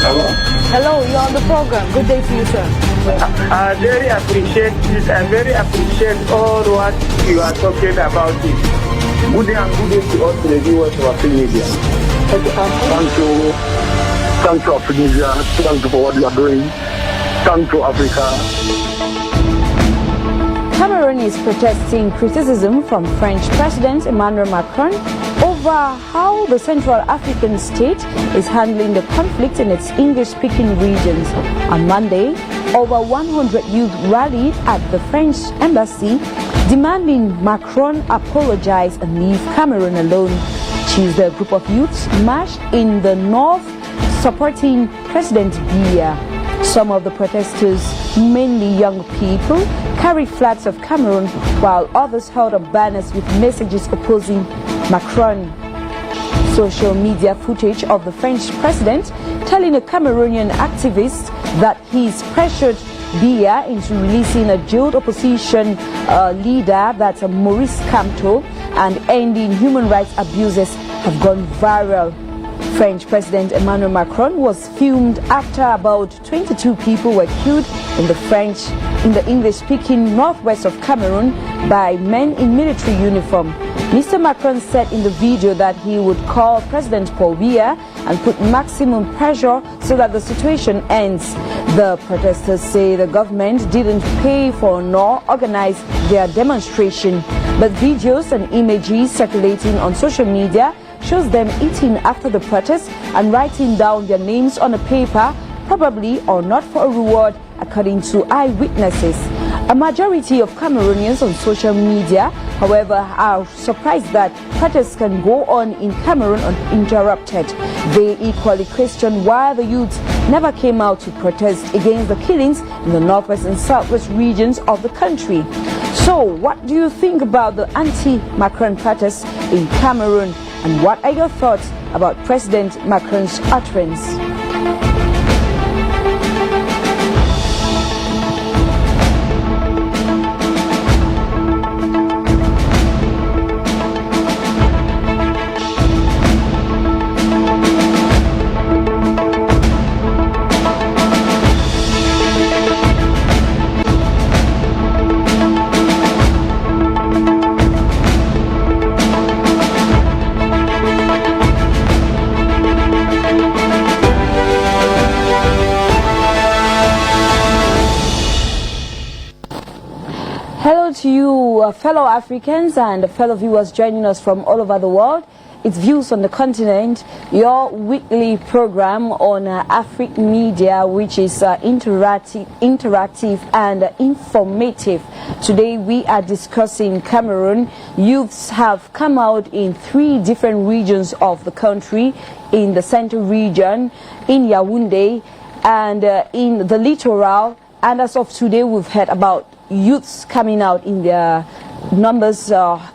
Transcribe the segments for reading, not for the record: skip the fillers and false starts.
Hello? Hello, you're on the program. Good day to you, sir. I very appreciate it. I very appreciate all what you are talking about it. Good day and good day to all the viewers of Afrique Media. Thank you. Thank you, Afrique Media. Thank you for what you are doing. Thank you, Africa. Cameroon is protesting criticism from French President Emmanuel Macron over how the Central African state is handling the conflict in its English-speaking regions. On Monday, over 100 youth rallied at the French embassy demanding Macron apologize and leave Cameroon alone. Tuesday, a group of youths marched in the north supporting President Biya. Some of the protesters, mainly young people, carried flags of Cameroon, while others held up banners with messages opposing Macron. Social media footage of the French president telling a Cameroonian activist that he's pressured Biya into releasing a jailed opposition leader, that's Maurice Kamto, and ending human rights abuses have gone viral. French President Emmanuel Macron was filmed after about 22 people were killed in the English-speaking northwest of Cameroon by men in military uniform. Mr. Macron said in the video that he would call President Paul Biya and put maximum pressure so that the situation ends. The protesters say the government didn't pay for nor organize their demonstration, but videos and images circulating on social media shows them eating after the protest and writing down their names on a paper, probably or not for a reward, according to eyewitnesses. A majority of Cameroonians on social media, however, are surprised that protests can go on in Cameroon uninterrupted. They equally question why the youth never came out to protest against the killings in the northwest and southwest regions of the country. So, what do you think about the anti-Macron protests in Cameroon? And what are your thoughts about President Macron's utterance? Hello to you, fellow Africans and fellow viewers joining us from all over the world. It's Views on the Continent, your weekly program on Afrique Media, which is interactive and informative. Today we are discussing Cameroon. Youths have come out in 3 different regions of the country, in the central region, in Yaoundé, and in the littoral. And as of today, we've heard about youths coming out in their numbers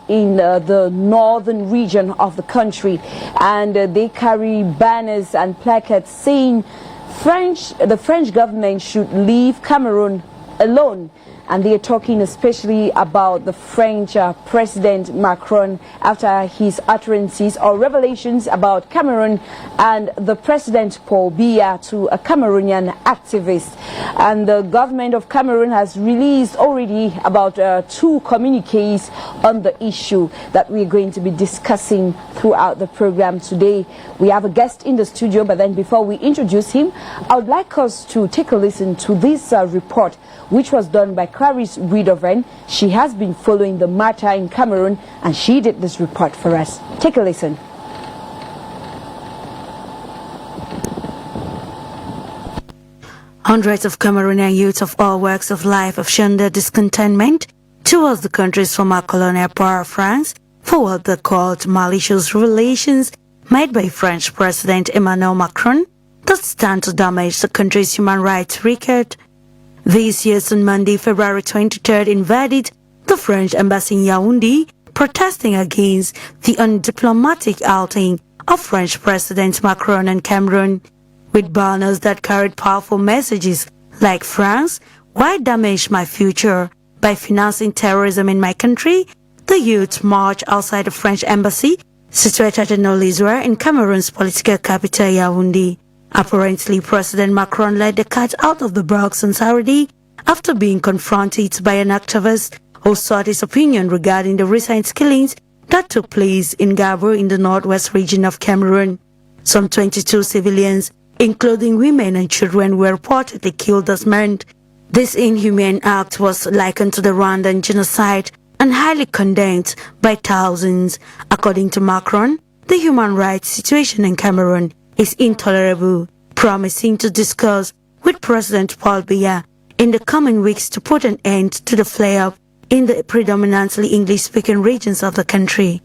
in the northern region of the country, and they carry banners and placards saying the French government should leave Cameroon alone. And they are talking especially about the French President Macron after his utterances or revelations about Cameroon and the President Paul Biya to a Cameroonian activist. And the government of Cameroon has released already about 2 communiques on the issue that we're going to be discussing throughout the program today. We have a guest in the studio, but then before we introduce him, I would like us to take a listen to this report which was done by Crise. She has been following the matter in Cameroon, and she did this report for us. Take a listen. Hundreds of Cameroonian youths of all walks of life have shown their discontentment towards the country's former colonial power, France, for what they called malicious revelations made by French President Emmanuel Macron that stand to damage the country's human rights record. These years on Monday, February 23rd, invaded the French embassy in Yaoundé, protesting against the undiplomatic outing of French President Macron and Cameroon, with banners that carried powerful messages like France, why damage my future by financing terrorism in my country? The youth marched outside the French embassy, situated in Olizwa in Cameroon's political capital Yaoundé. Apparently, President Macron let the cat out of the box on Saturday after being confronted by an activist who sought his opinion regarding the recent killings that took place in Gabor in the northwest region of Cameroon. Some 22 civilians, including women and children, were reportedly killed this month. This inhumane act was likened to the Rwandan genocide and highly condemned by thousands. According to Macron, the human rights situation in Cameroon is intolerable, promising to discuss with President Paul Biya in the coming weeks to put an end to the flare-up in the predominantly English-speaking regions of the country.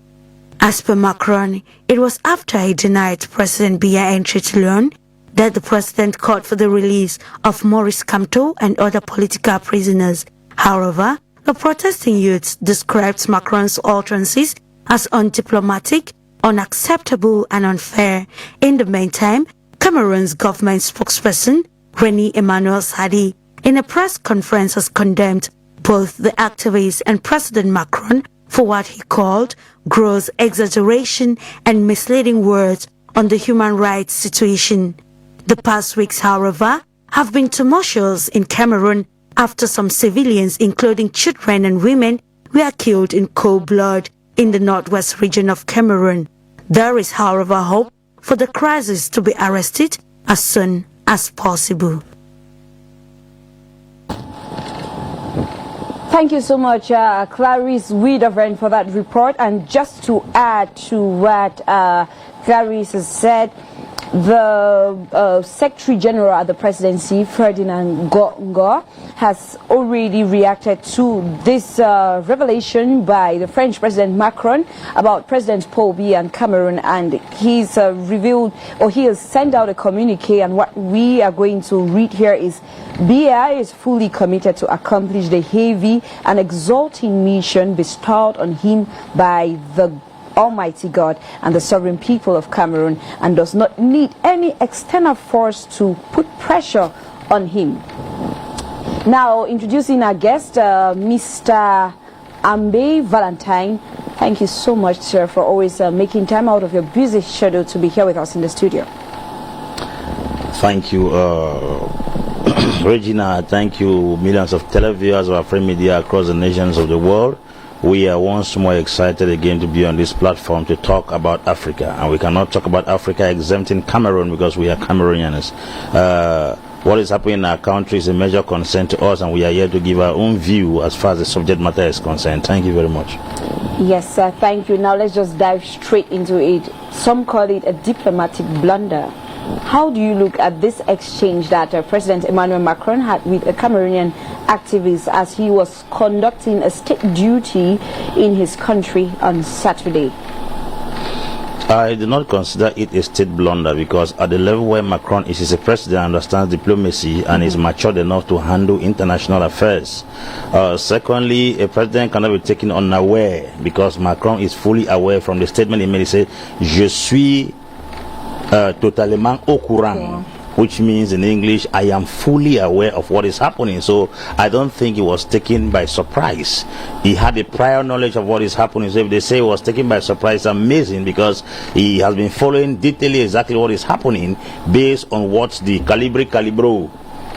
As per Macron, it was after he denied President Biya entry to learn that the president called for the release of Maurice Kamto and other political prisoners. However, the protesting youths described Macron's utterances as undiplomatic, unacceptable and unfair. In the meantime, Cameroon's government spokesperson, Reni Emmanuel Sadi, in a press conference has condemned both the activists and President Macron for what he called gross exaggeration and misleading words on the human rights situation. The past weeks, however, have been tumultuous in Cameroon after some civilians, including children and women, were killed in cold blood in the northwest region of Cameroon. There is, however, hope for the crisis to be arrested as soon as possible. Thank you so much, Clarice Wiedeven, for that report. And just to add to what Clarice has said, the Secretary General at the Presidency, Ferdinand Ngo, has already reacted to this revelation by the French President Macron about President Paul Biya and Cameroon, and he's revealed, or he has sent out a communique, and what we are going to read here is: Biya is fully committed to accomplish the heavy and exalting mission bestowed on him by the Almighty God and the sovereign people of Cameroon, and does not need any external force to put pressure on him. Now, introducing our guest, Mr. Ambe Valentine. Thank you so much, sir, for always making time out of your busy schedule to be here with us in the studio. Thank you, Regina. Thank you, millions of televiewers of our free media across the nations of the world. We are once more excited again to be on this platform to talk about Africa, and we cannot talk about Africa exempting Cameroon because we are Cameroonians. What is happening in our country is a major concern to us, and we are here to give our own view as far as the subject matter is concerned. Thank you very much. Yes, sir, thank you. Now let's just dive straight into it. Some call it a diplomatic blunder. How do you look at this exchange that President Emmanuel Macron had with a Cameroonian activist as he was conducting a state duty in his country on Saturday? I do not consider it a state blunder, because at the level where Macron is a president, understands diplomacy and is matured enough to handle international affairs. Secondly, a president cannot be taken unaware, because Macron is fully aware from the statement he made. He said, "Je suis totalement au courant," which means in English, I am fully aware of what is happening. So I don't think he was taken by surprise. He had a prior knowledge of what is happening. So if they say he was taken by surprise, it's amazing, because he has been following detailing exactly what is happening based on what the Calibro,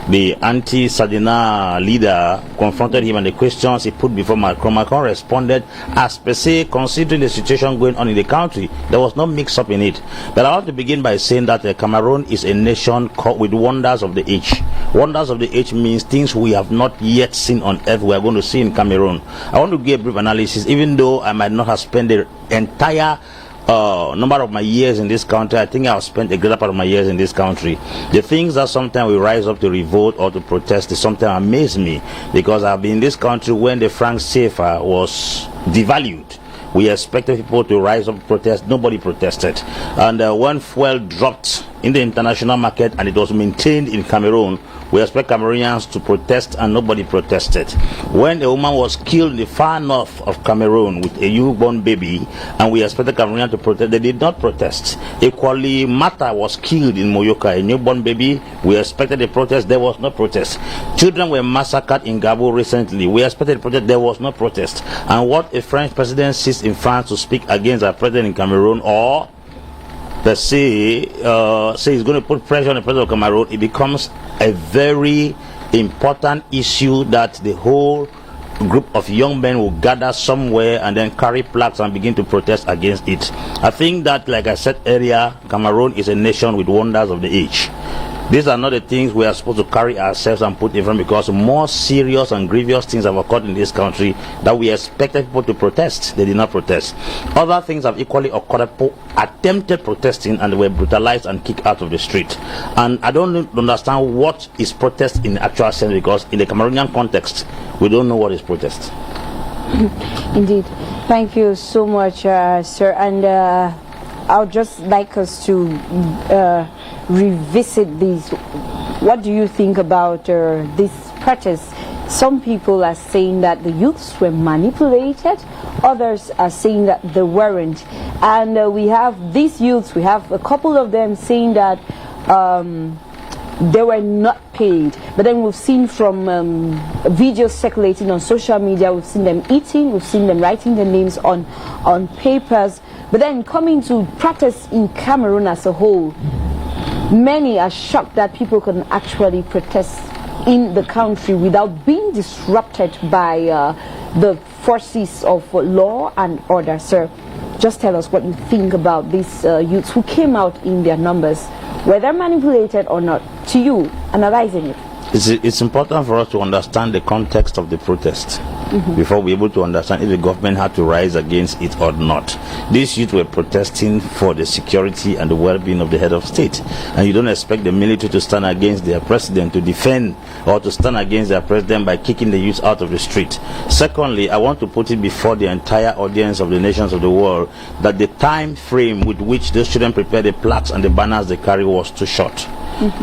the anti-Sardinard leader, confronted him and the questions he put before Macron. Macron responded as per se, considering the situation going on in the country. There was no mix-up in it. But I want to begin by saying that Cameroon is a nation with wonders of the age. Wonders of the age means things we have not yet seen on earth we are going to see in Cameroon. I want to give a brief analysis, even though I might not have spent the entire number of my years in this country. I think I've spent a greater part of my years in this country. The things that sometimes we rise up to revolt or to protest, they sometimes amaze me, because I've been in this country when the franc CFA was devalued. We expected people to rise up to protest. Nobody protested. And when fuel dropped in the international market and it was maintained in Cameroon, we expect Cameroonians to protest, and nobody protested. When a woman was killed in the far north of Cameroon with a newborn baby, and we expected Cameroonians to protest, they did not protest. Equally, Mata was killed in Moyoka, a newborn baby. We expected a protest, there was no protest. Children were massacred in Gabon recently. We expected a protest, there was no protest. And what a French president sits in France to speak against our president in Cameroon, or per se, say it's going to put pressure on the president of Cameroon, it becomes a very important issue that the whole group of young men will gather somewhere and then carry plaques and begin to protest against it. I think that, like I said earlier, Cameroon is a nation with wonders of the age. These are not the things we are supposed to carry ourselves and put in front, because more serious and grievous things have occurred in this country that we expected people to protest. They did not protest. Other things have equally occurred. People attempted protesting and were brutalized and kicked out of the street. And I don't understand what is protest in the actual sense, because in the Cameroonian context, we don't know what is protest. Indeed. Thank you so much, sir. And I would just like us to revisit these. What do you think about this protest? Some people are saying that the youths were manipulated. Others are saying that they weren't. And we have these youths, we have a couple of them saying that they were not paid. But then we've seen from videos circulating on social media, we've seen them eating, we've seen them writing their names on papers. But then coming to protest in Cameroon as a whole, many are shocked that people can actually protest in the country without being disrupted by the forces of law and order. Sir, just tell us what you think about these youths who came out in their numbers, whether manipulated or not, to you, analyzing it. It's important for us to understand the context of the protest before we're able to understand if the government had to rise against it or not. These youth were protesting for the security and the well-being of the head of state, and you don't expect the military to stand against their president, to defend or to stand against their president by kicking the youth out of the street. Secondly, I want to put it before the entire audience of the nations of the world that the time frame with which those children prepared the plaques and the banners they carry was too short.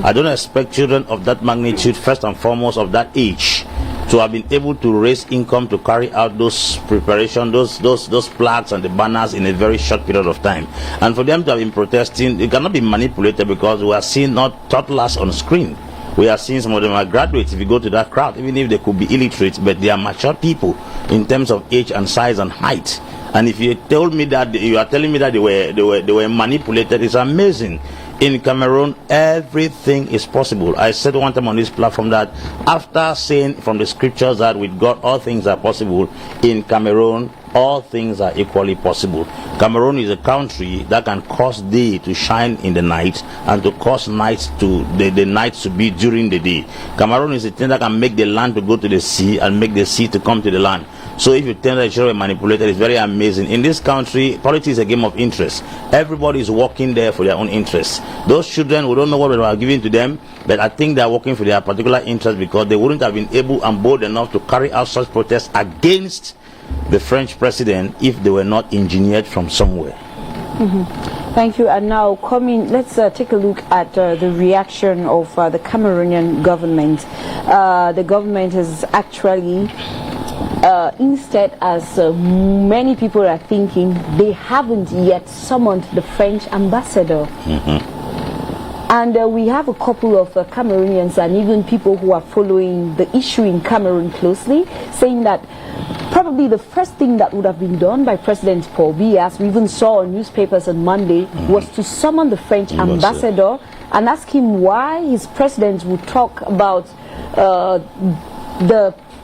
I don't expect children of that magnitude, first and foremost of that age, to have been able to raise income to carry out those preparations, those plaques and the banners in a very short period of time. And for them to have been protesting, it cannot be manipulated, because we are seeing not toddlers on screen. We are seeing some of them are graduates. If you go to that crowd, even if they could be illiterate, but they are mature people in terms of age and size and height. And if you told me that, you are telling me that they were manipulated, it's amazing. In Cameroon, everything is possible. I said one time on this platform that after saying from the scriptures that with God all things are possible, in Cameroon all things are equally possible. Cameroon is a country that can cause day to shine in the night and to cause nights to the nights to be during the day. Cameroon is a thing that can make the land to go to the sea and make the sea to come to the land. So if you tell that children were manipulated, it's very amazing. In this country, politics is a game of interest. Everybody is working there for their own interests. Those children, we don't know what we are giving to them, but I think they are working for their particular interest, because they wouldn't have been able and bold enough to carry out such protests against the French president if they were not engineered from somewhere. Thank you. And now let's take a look at the reaction of the Cameroonian government. The government has actually instead, as many people are thinking, they haven't yet summoned the French ambassador. And we have a couple of Cameroonians and even people who are following the issue in Cameroon closely, saying that probably the first thing that would have been done by President Paul Biya, as we even saw on newspapers on Monday, was to summon the French ambassador and ask him why his president would talk about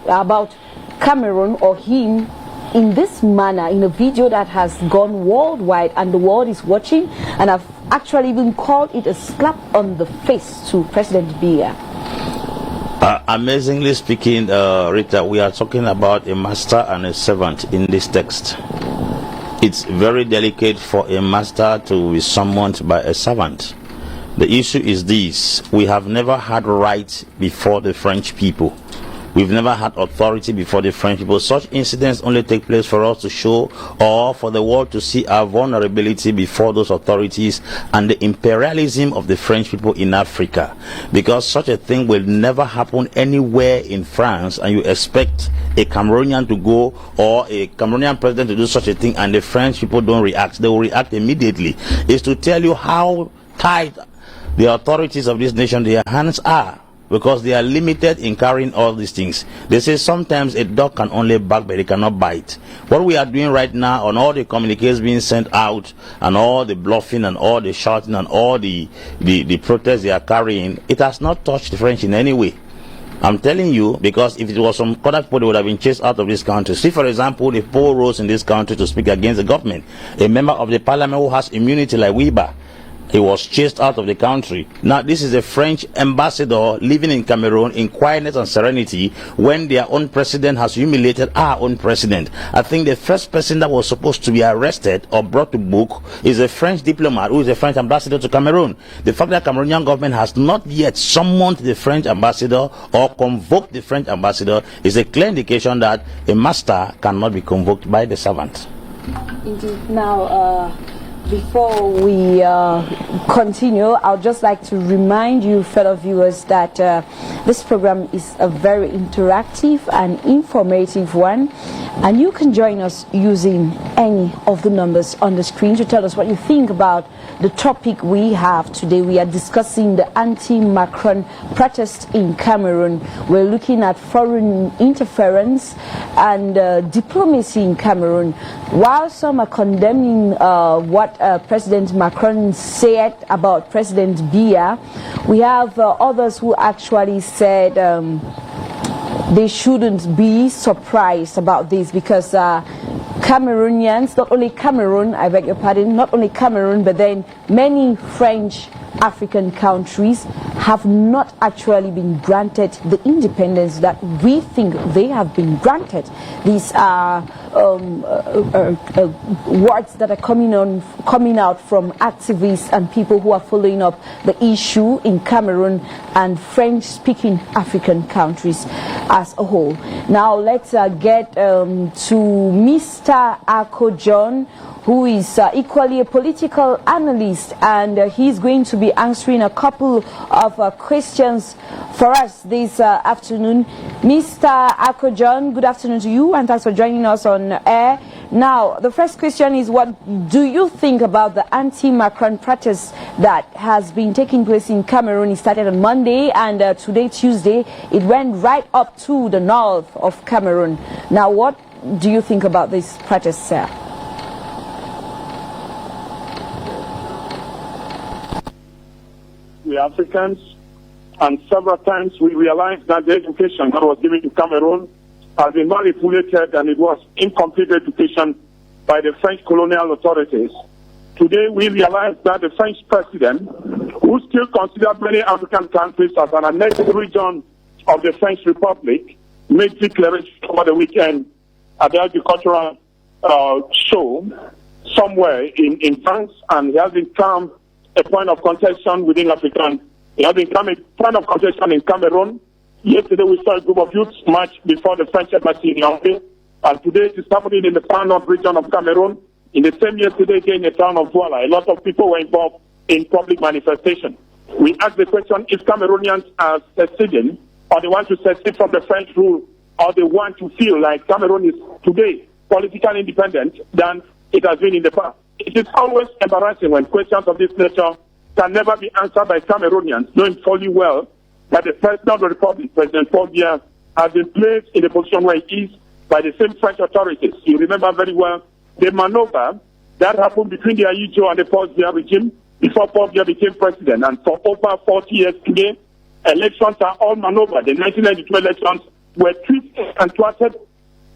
about Cameroon or him in this manner, in a video that has gone worldwide and the world is watching, and I've actually even called it a slap on the face to President Biya. Amazingly speaking, Rita, we are talking about a master and a servant in this text. It's very delicate for a master to be summoned by a servant. The issue is this: we have never had right before the French people. We've never had authority before the French people. Such incidents only take place for us to show, or for the world to see, our vulnerability before those authorities and the imperialism of the French people in Africa. Because such a thing will never happen anywhere in France, and you expect a Cameroonian to go, or a Cameroonian president to do such a thing, and the French people don't react. They will react immediately. It's to tell you how tight the authorities of this nation, their hands are because they are limited in carrying all these things. They say sometimes a dog can only bark but it cannot bite. What we are doing right now on all the communiques being sent out and all the bluffing and all the shouting and all the protests they are carrying, it has not touched the French in any way. I'm telling you, because if it was some other people, they would have been chased out of this country. See, for example, the Paul rose in this country to speak against the government. A member of the parliament who has immunity like Weber, he was chased out of the country. Now, this is a French ambassador living in Cameroon in quietness and serenity when their own president has humiliated our own president. I think the first person that was supposed to be arrested or brought to book is a French diplomat who is a French ambassador to Cameroon. The fact that Cameroonian government has not yet summoned the French ambassador or convoked the French ambassador is a clear indication that a master cannot be convoked by the servant. Indeed. Now, before we continue, I would just like to remind you, fellow viewers, that this program is a very interactive and informative one, and you can join us using any of the numbers on the screen to tell us what you think about the topic we have today. We are discussing the anti-Macron protest in Cameroon. We're looking at foreign interference and diplomacy in Cameroon. While some are condemning what President Macron said about President Biya, we have others who actually said they shouldn't be surprised about this, because Cameroonians, not only Cameroon, I beg your pardon, not only Cameroon, but then many French African countries have not actually been granted the independence that we think they have been granted. These are words that are coming out from activists and people who are following up the issue in Cameroon and French-speaking African countries as a whole. Now let's get to Mr. Ako John, who is equally a political analyst, and he's going to be answering a couple of questions for us this afternoon. Mr. Ako John, good afternoon to you, and thanks for joining us on air. Now, the first question is, what do you think about the anti-Macron protest that has been taking place in Cameroon? It started on Monday, and today, Tuesday, it went right up to the north of Cameroon. Now, what do you think about this protest, sir? We Africans, and several times we realized that the education that was given to Cameroon has been manipulated, and it was incomplete education by the French colonial authorities. Today we realize that the French president, who still considers many African countries as an annexed region of the French Republic, made declaration over the weekend at the agricultural show somewhere in France, and he has become a point of contention within African. It has become a point of contention in Cameroon. Yesterday we saw a group of youths march before the French embassy in Yaoundé, and today it is happening in the far north region of Cameroon. In the same yesterday again in the town of Douala, a lot of people were involved in public manifestation. We ask the question if Cameroonians are seceding, or they want to secede from the French rule, or they want to feel like Cameroon is today politically independent than it has been in the past. It is always embarrassing when questions of this nature can never be answered by Cameroonians, knowing fully well that the President of the Republic, President Paul Biya, has been placed in the position where he is by the same French authorities. You remember very well the maneuver that happened between the Ayijo and the Paul Biya regime before Paul Biya became president. And for over 40 years today, elections are all maneuvered. The 1992 elections were twisted and thwarted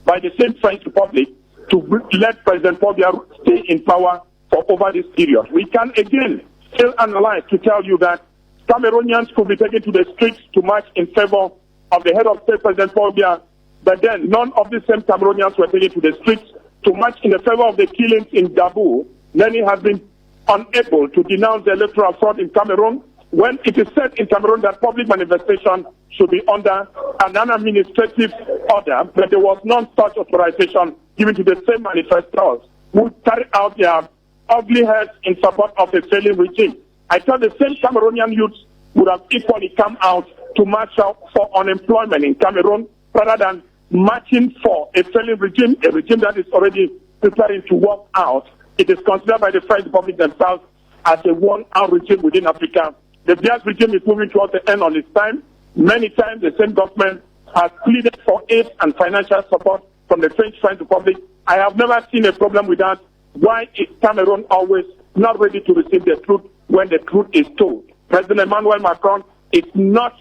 by the same French Republic to let President Paul Biya stay in power for over this period. We can again still analyze to tell you that Cameroonians could be taken to the streets to march in favor of the head of state, President Paul Biya, but then none of the same Cameroonians were taken to the streets to march in the favor of the killings in Dabo. Many have been unable to denounce the electoral fraud in Cameroon, when it is said in Cameroon that public manifestation should be under an administrative order, but there was no such authorization given to the same manifestors who carried out their ugly heads in support of a failing regime. I thought the same Cameroonian youths would have equally come out to march out for unemployment in Cameroon rather than marching for a failing regime, a regime that is already preparing to walk out. It is considered by the French Republic themselves as a worn-out regime within Africa. The Biya regime is moving towards the end of its time. Many times the same government has pleaded for aid and financial support from the French Republic. I have never seen a problem with that. Why is Cameroon always not ready to receive the truth when the truth is told? President Emmanuel Macron is not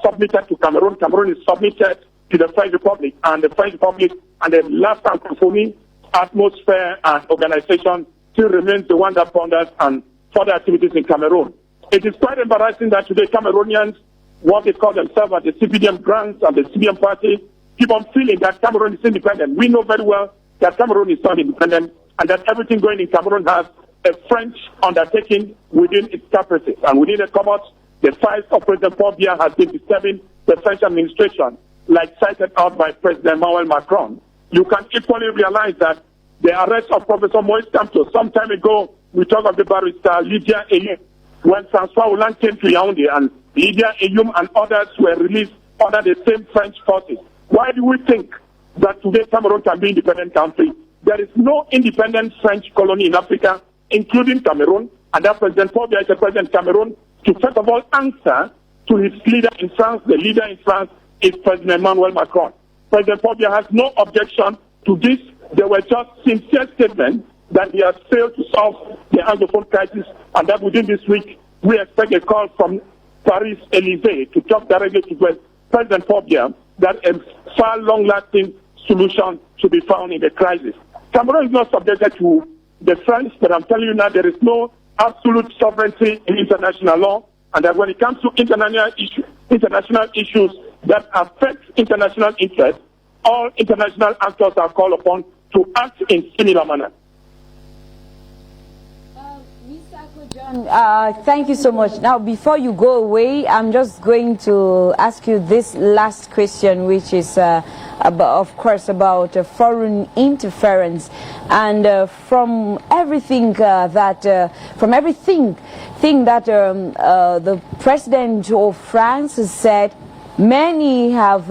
submitted to Cameroon. Cameroon is submitted to the French Republic, and the French Republic and the last Anglophone atmosphere and organization still remains the one that ponders and further activities in Cameroon. It is quite embarrassing that today Cameroonians, what they call themselves as the CPDM grants and the CPDM party, keep on feeling that Cameroon is independent. We know very well that Cameroon is not independent and that everything going in Cameroon has a French undertaking within its capacities. And within the cupboard, the files of President Paul Biya has been disturbing the French administration, like cited out by President Emmanuel Macron. You can equally realize that the arrest of Professor Moïse Kamto some time ago, we talk of the barrister Lydia Eyum, when Francois Hollande came to Yaoundé and Lydia Eyum and others were released under the same French forces. Why do we think that today Cameroon can be an independent country? There is no independent French colony in Africa, including Cameroon, and that President Paul Biya is the president of Cameroon to first of all answer to his leader in France. The leader in France is President Emmanuel Macron. President Paul Biya has no objection to this. There were just sincere statements that he has failed to solve the Anglophone crisis, and that within this week we expect a call from Paris Élysée to talk directly to President Paul Biya that a far long-lasting solution should be found in the crisis. Cameroon is not subjected to the French, but I'm telling you now there is no absolute sovereignty in international law, and that when it comes to international issues that affect international interests, all international actors are called upon to act in similar manner. John, thank you so much. Now, before you go away, I'm just going to ask you this last question, which is, of course, about foreign interference. And from everything that the president of France has said, many have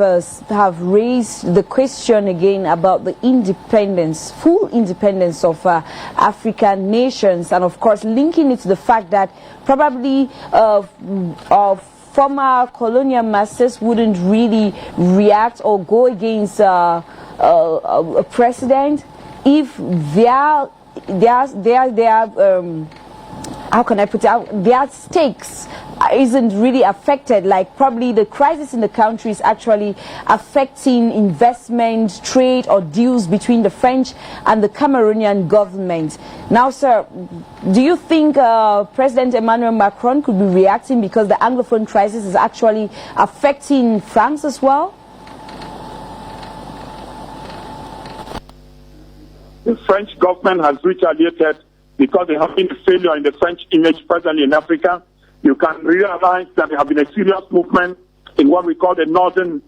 raised the question again about the independence, full independence of African nations, and of course linking it to the fact that probably former colonial masters wouldn't really react or go against a president if how can I put it, their stakes isn't really affected, like probably the crisis in the country is actually affecting investment, trade or deals between the French and the Cameroonian government. Now, sir, do you think President Emmanuel Macron could be reacting because the Anglophone crisis is actually affecting France as well? The French government has retaliated because there has been a failure in the French image presently in Africa. You can realize that there has been a serious movement in what we call the northern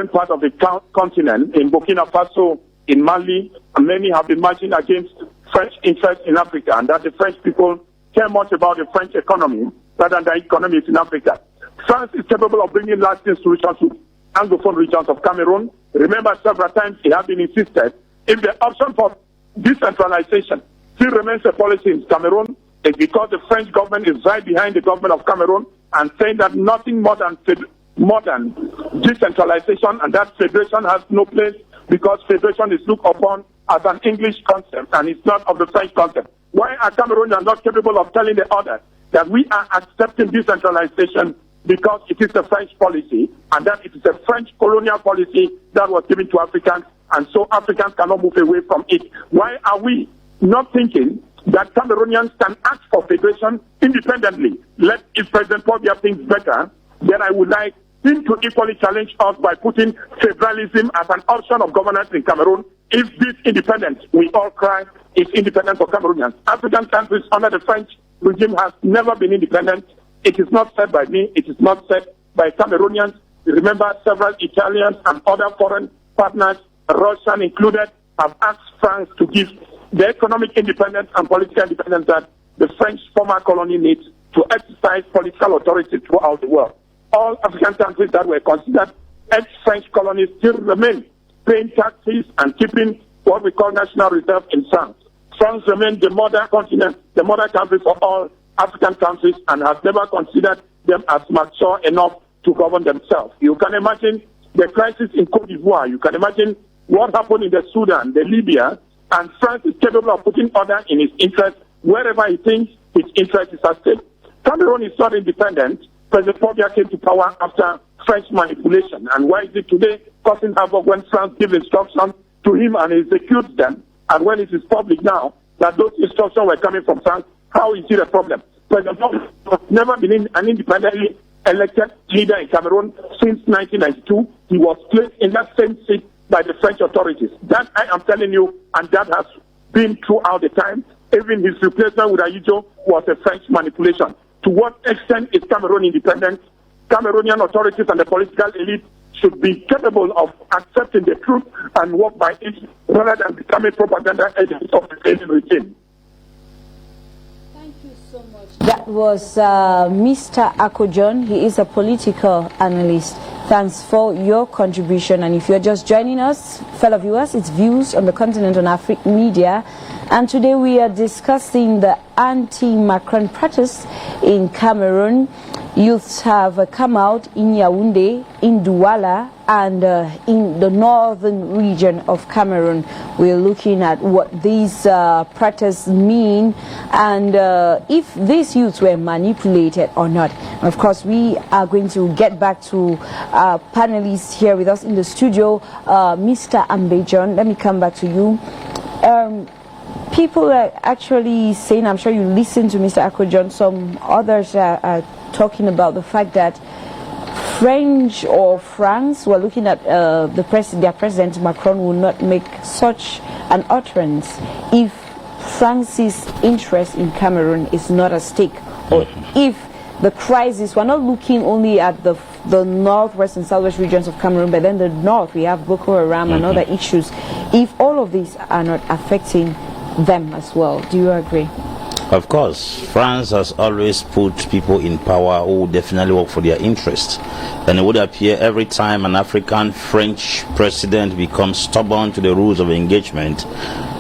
part of the continent, in Burkina Faso, in Mali, and many have been marching against French interests in Africa, and that the French people care much about the French economy rather than the economies in Africa. France is capable of bringing lasting solutions to Anglophone regions of Cameroon. Remember, several times it has been insisted, if the option for decentralization still remains a policy in Cameroon, it's because the French government is right behind the government of Cameroon and saying that nothing more than decentralization, and that federation has no place because federation is looked upon as an English concept and it's not of the French concept. Why are Cameroonians not capable of telling the others that we are accepting decentralization because it is a French policy and that it is a French colonial policy that was given to Africans, and so Africans cannot move away from it? Why are we not thinking that Cameroonians can ask for federation independently? If President Paul Biya thinks better, then I would like him to equally challenge us by putting federalism as an option of governance in Cameroon. If this independence, we all cry, is independent for Cameroonians. African countries under the French regime has never been independent. It is not said by me, it is not said by Cameroonians. Remember, several Italians and other foreign partners, Russian included, have asked France to give the economic independence and political independence that the French former colony needs to exercise political authority throughout the world. All African countries that were considered ex-French colonies still remain paying taxes and keeping what we call national reserve in France. France remains the mother continent, the mother country for all African countries, and has never considered them as mature enough to govern themselves. You can imagine the crisis in Cote d'Ivoire. You can imagine what happened in the Sudan, the Libya, and France is capable of putting order in its interest wherever he thinks its interest is at stake. Cameroon is not independent. President Pobia came to power after French manipulation. And why is it today causing havoc when France gives instructions to him and he executes them? And when it is public now that those instructions were coming from France, how is it a problem? President Pobia has never been an independently elected leader in Cameroon since 1992. He was placed in that same seat by the French authorities. That I am telling you, and that has been throughout the time. Even his replacement with Ayijo was a French manipulation. To what extent is Cameroon independent? Cameroonian authorities and the political elite should be capable of accepting the truth and work by it rather than becoming propaganda agents of the failing regime. Thank you so much. That was Mr. Akojon. He is a political analyst. Thanks for your contribution. And if you're just joining us, fellow viewers, it's Views on the Continent on Afrique Media. And today we are discussing the anti-Macron protests in Cameroon. Youths have come out in Yaoundé, in Douala, and in the northern region of Cameroon. We're looking at what these protests mean and if these youths were manipulated or not. And of course, we are going to get back to our panelists here with us in the studio. Mr. Ambejon, let me come back to you. People are actually saying, I'm sure you listened to Mr. Akojon, some others are talking about the fact that French or France were looking at their president Macron will not make such an utterance if France's interest in Cameroon is not at stake, or if the crisis, we're not looking only at the northwest and southwest regions of Cameroon, but then the north, we have Boko Haram and other issues. If all of these are not affecting them as well, do you agree? Of course, France has always put people in power who definitely work for their interests. And it would appear every time an African French president becomes stubborn to the rules of engagement,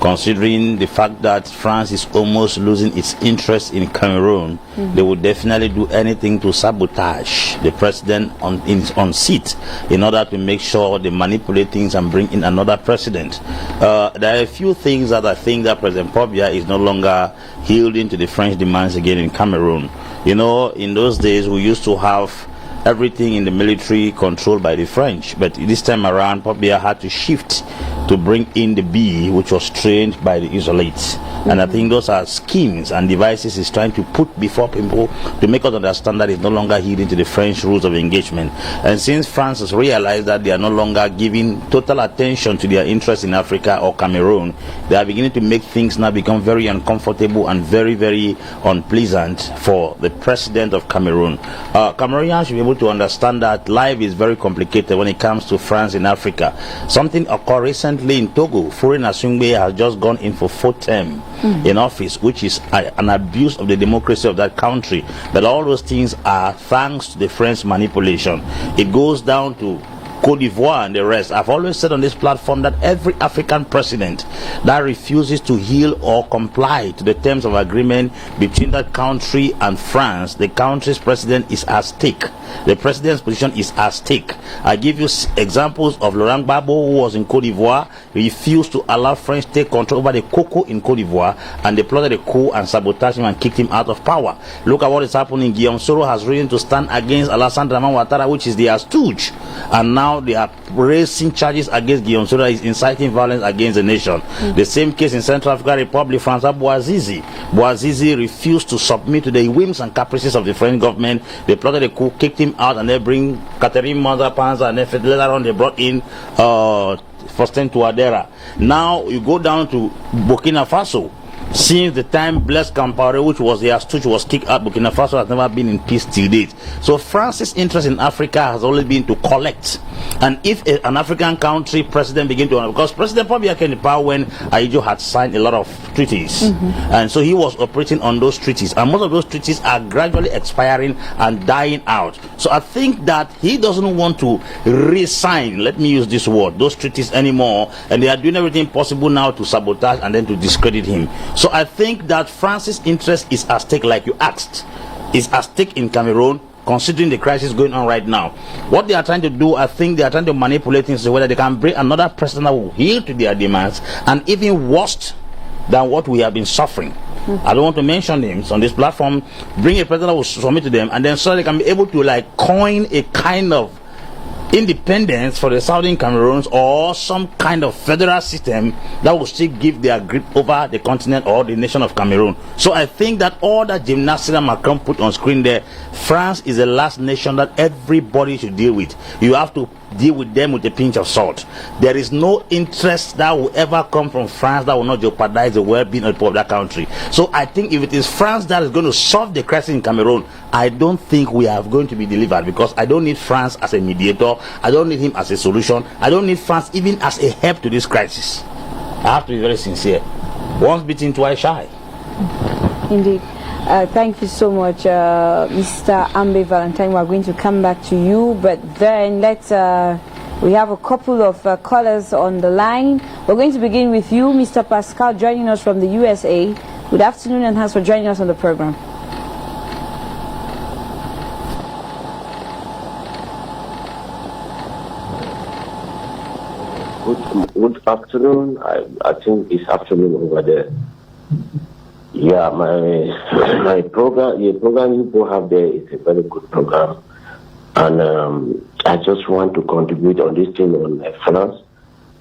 considering the fact that France is almost losing its interest in Cameroon, they would definitely do anything to sabotage the president on seat in order to make sure they manipulate things and bring in another president. There are a few things that I think that President Pobia is no longer yielding to the French demands again in Cameroon. You know, in those days we used to have everything in the military controlled by the French, but this time around Pobia had to shift to bring in the bee, which was trained by the Israelites. And I think those are schemes and devices he's trying to put before people to make us understand that it's no longer yielding to the French rules of engagement. And since France has realized that they are no longer giving total attention to their interests in Africa or Cameroon, they are beginning to make things now become very uncomfortable and very, very unpleasant for the president of Cameroon. Cameroonians should be able to understand that life is very complicated when it comes to France in Africa. Something occurred recently in Togo. Faure Gnassingbé has just gone in for 4th term in office, which is an abuse of the democracy of that country. But all those things are thanks to the French manipulation. It goes down to Cote d'Ivoire and the rest. I've always said on this platform that every African president that refuses to yield or comply to the terms of agreement between that country and France, the country's president is at stake. The president's position is at stake. I give you examples of Laurent Gbagbo, who was in Cote d'Ivoire, refused to allow French to take control over the cocoa in Cote d'Ivoire, and they plotted a coup and sabotaged him and kicked him out of power. Look at what is happening. Guillaume Soro has risen to stand against Alassane Dramane Ouattara, which is their stooge, and now they are raising charges against Guillaume Soro. Is inciting violence against the nation. The same case in Central African Republic, Francois Boazizi refused to submit to the whims and caprices of the French government. They plotted a coup, kicked him out, and they bring Catherine Monza-Panza, and then later on they brought in Faustin Touadera. Now you go down to Burkina Faso. Since the time Blaise Compaoré, which was their stooge, was kicked out, Burkina Faso has never been in peace till date. So France's interest in Africa has always been to collect. And if an African country president begin to, because President Pobia came to power when Ayijo had signed a lot of treaties, and so he was operating on those treaties, and most of those treaties are gradually expiring and dying out. So I think that he doesn't want to re-sign, let me use this word, those treaties anymore, and they are doing everything possible now to sabotage and then to discredit him. So I think that France's interest is at stake, like you asked, is at stake in Cameroon, considering the crisis going on right now. What they are trying to do, I think they are trying to manipulate things so whether they can bring another president that will yield to their demands, and even worse than what we have been suffering. I don't want to mention names on this platform. Bring a president that will submit to them, and then so they can be able to like coin a kind of independence for the southern Cameroons, or some kind of federal system that will still give their grip over the continent or the nation of Cameroon. So I think that all that gymnastics that Macron put on screen there, France is the last nation that everybody should deal with. You have to deal with them with a pinch of salt. There is no interest that will ever come from France that will not jeopardize the well-being of the people of that country. So I think if it is France that is going to solve the crisis in Cameroon, I don't think we are going to be delivered, because I don't need France as a mediator. I don't need him as a solution. I don't need France even as a help to this crisis. I have to be very sincere. Once bitten, twice shy. Indeed. Thank you so much, Mr. Ambe Valentine. We're going to come back to you, but then we have a couple of callers on the line. We're going to begin with you, Mr. Pascal, joining us from the USA. Good afternoon, and thanks for joining us on the program. Good afternoon. I think it's afternoon over there. Yeah, my program, the program you people have there is a very good program, and I just want to contribute on this thing on France.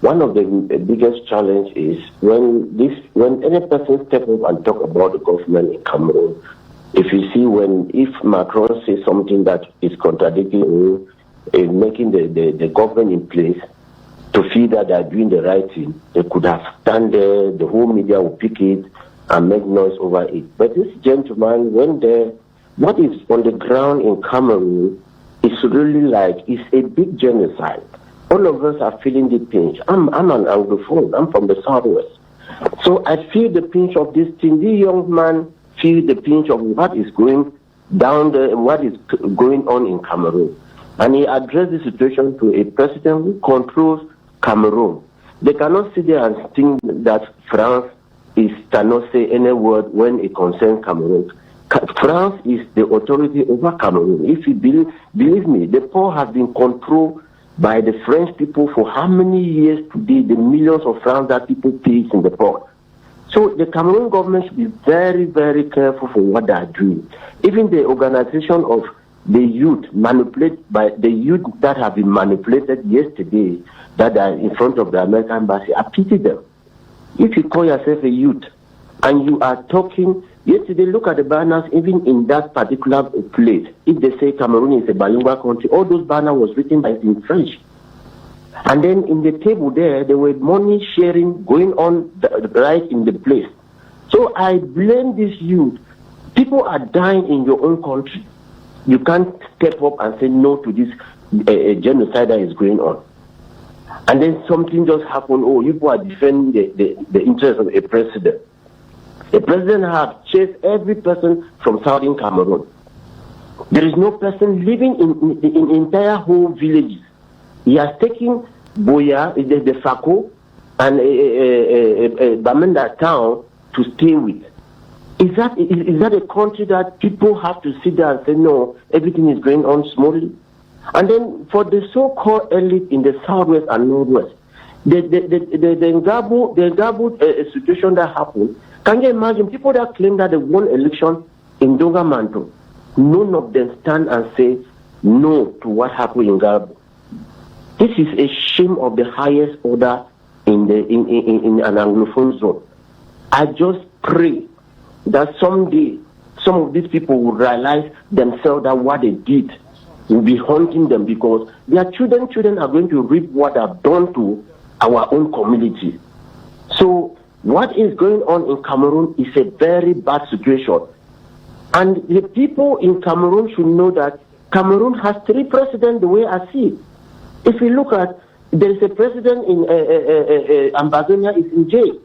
One of the biggest challenge is when any person step up and talk about the government in Cameroon. If you see if Macron says something that is contradicting making the government in place to feel that they are doing the right thing, they could have stand there, the whole media will pick it and make noise over it. But this gentleman, what is on the ground in Cameroon is really it's a big genocide. All of us are feeling the pinch. I'm an Anglophone. I'm from the southwest. So I feel the pinch of this thing. The young man feel the pinch of what is going down there, what is going on in Cameroon. And he addressed the situation to a president who controls Cameroon. They cannot sit there and think that France cannot say any word when it concerns Cameroon. France is the authority over Cameroon. If you believe me, the poor have been controlled by the French people for how many years today, the millions of francs that people pay in the port. So the Cameroon government should be very, very careful for what they are doing. Even the organization of the youth that have been manipulated yesterday, that are in front of the American embassy, I pity them. If you call yourself a youth and you are talking, yesterday look at the banners, even in that particular place. If they say Cameroon is a bilingual country, all those banners was written in French. And then in the table there were money sharing going on right in the place. So I blame this youth. People are dying in your own country. You can't step up and say no to this genocide that is going on. And then something just happened. Oh, you people are defending the interests of a president. The president has chased every person from southern Cameroon. There is no person living in entire whole villages. He has taken Boya, the Fako, and Bamenda town to stay with. Is that a country that people have to sit there and say, no, everything is going on smoothly? And then for the so-called elite in the southwest and northwest, the Ngabo situation that happened, can you imagine people that claim that they won election in Dongamanto? None of them stand and say no to what happened in Ngabo. This is a shame of the highest order in an Anglophone zone. I just pray that someday some of these people will realize themselves that what they did will be haunting them, because their children are going to reap what they have done to our own community. So what is going on in Cameroon is a very bad situation. And the people in Cameroon should know that Cameroon has 3 presidents the way I see it. If you look at, there is a president in Ambazonia is in jail.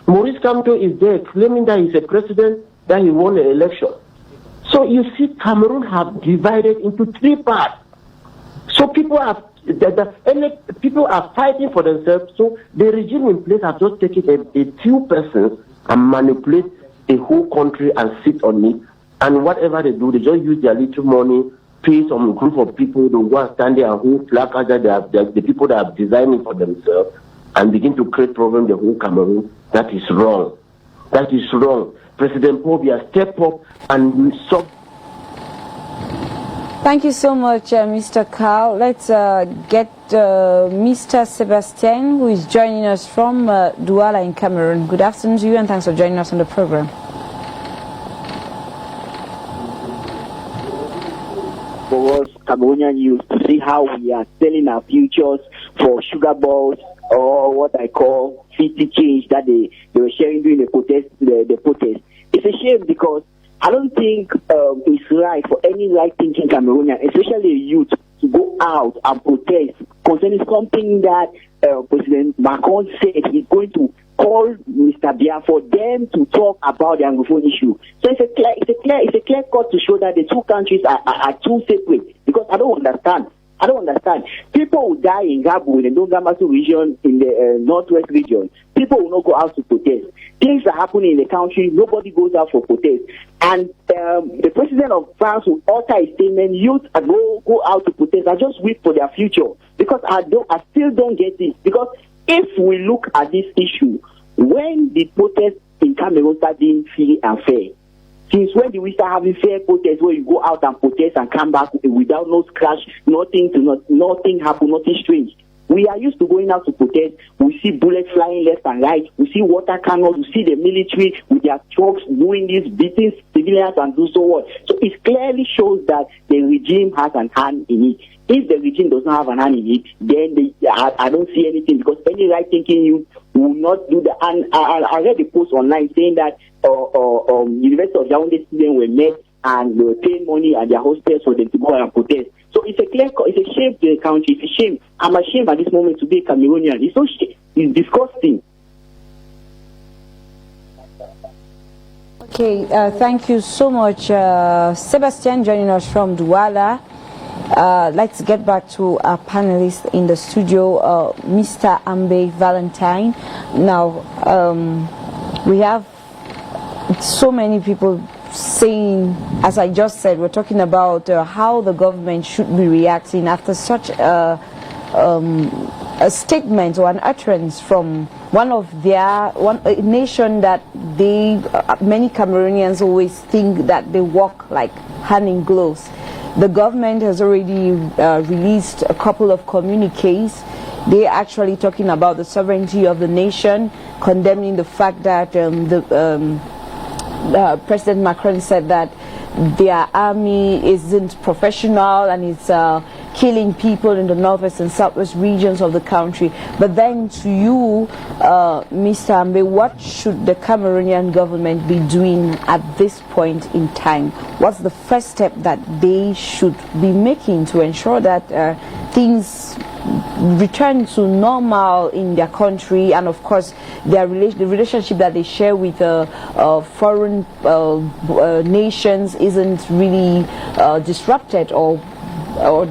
Maurice Kamto is there claiming that he's a president, that he won the election. So you see, Cameroon have divided into 3 parts. So people are fighting for themselves. So the regime in place has just taken a few persons and manipulate a whole country and sit on it. And whatever they do, they just use their little money pay some group of people to go and stand there and hold placards that the people that have designed it for themselves and begin to create problems in the whole Cameroon. That is wrong. That is wrong. President Paul Biya, step up and stop. Thank you so much, Mr. Carl. Let's get Mr. Sebastian, who is joining us from Douala in Cameroon. Good afternoon to you, and thanks for joining us on the program. For us Cameroonian youth to see how we are selling our futures for sugar balls or what I call 50 change that they were sharing during the protest. It's a shame because I don't think it's right for any right-thinking Cameroonian, especially a youth, to go out and protest concerning something that President Macron said he's going to call Mr. Biya for them to talk about the Anglophone issue. So it's a clear cut to show that the two countries are too separate. Because I don't understand. People will die in Gabu, in the Nongamasu region, in the northwest region. People will not go out to protest. Things are happening in the country. Nobody goes out for protest. And the president of France will utter a statement. Youth go out to protest. I just wait for their future. Because I still don't get it. Because if we look at this issue, when the protests in Cameroon start being free and fair, since when do we start having fair protests where you go out and protest and come back without no scratch, nothing happen, nothing strange? We are used to going out to protest. We see bullets flying left and right. We see water cannons. We see the military with their trucks doing this, beating civilians and do so what. So it clearly shows that the regime has an hand in it. If the regime does not have an hand in it, then I don't see anything, because any right-thinking youth will not do that. And I read a post online saying that University of Yaoundé students were met and they were paying money at their hostels for them to go and protest. So it's a shame to the country. It's a shame. I'm ashamed at this moment to be a Cameroonian. It's so shame. It's disgusting. Okay, thank you so much, Sebastian, joining us from Douala. Let's get back to our panelists in the studio, Mr. Ambe Valentine. Now, we have so many people saying, as I just said, we're talking about how the government should be reacting after such a statement or an utterance from a nation that many Cameroonians always think that they walk like hand in gloves. The government has already released a couple of communiques. They're actually talking about the sovereignty of the nation, condemning the fact that President Macron said that their army isn't professional and it's killing people in the northwest and southwest regions of the country. But then to you, Mr. Ambe, what should the Cameroonian government be doing at this point in time? What's the first step that they should be making to ensure that things return to normal in their country, and of course the relationship that they share with foreign nations isn't really disrupted or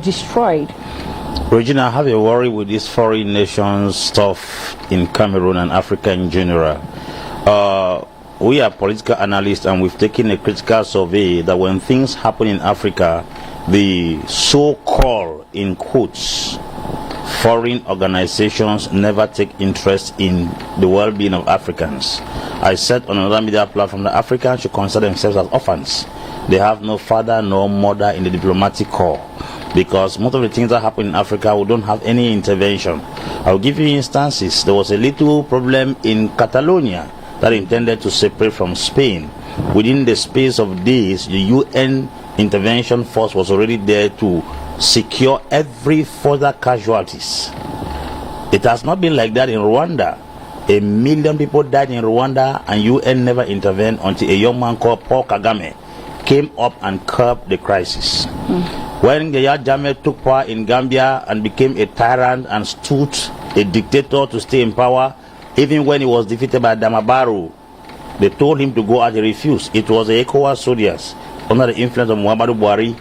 destroyed? Regina, I have a worry with this foreign nations stuff in Cameroon and Africa in general. We are political analysts, and we've taken a critical survey that when things happen in Africa, the so-called, in quotes, foreign organizations never take interest in the well-being of Africans. I said on another media platform that Africans should consider themselves as orphans. They have no father nor mother in the diplomatic corps, because most of the things that happen in Africa, we don't have any intervention. I'll give you instances. There was a little problem in Catalonia that intended to separate from Spain. Within the space of days, the UN intervention force was already there to secure every further casualties. It has not been like that in Rwanda. 1 million people died in Rwanda, and UN never intervened until a young man called Paul Kagame came up and curbed the crisis. When Yahya Jammeh took power in Gambia and became a tyrant and stood a dictator to stay in power, even when he was defeated by Damabaru, they told him to go out, he refused. It was the ECOWAS soldiers under the influence of Muhammadu Buhari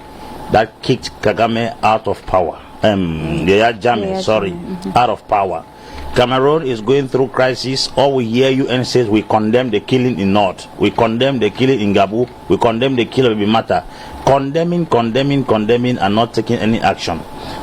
that kicked Kagame out of power. Yaya Jammeh, out of power. Cameroon is going through crisis. All we hear UN says we condemn the killing in North, we condemn the killing in Gabu, we condemn the killing of Bimata. Condemning, and not taking any action.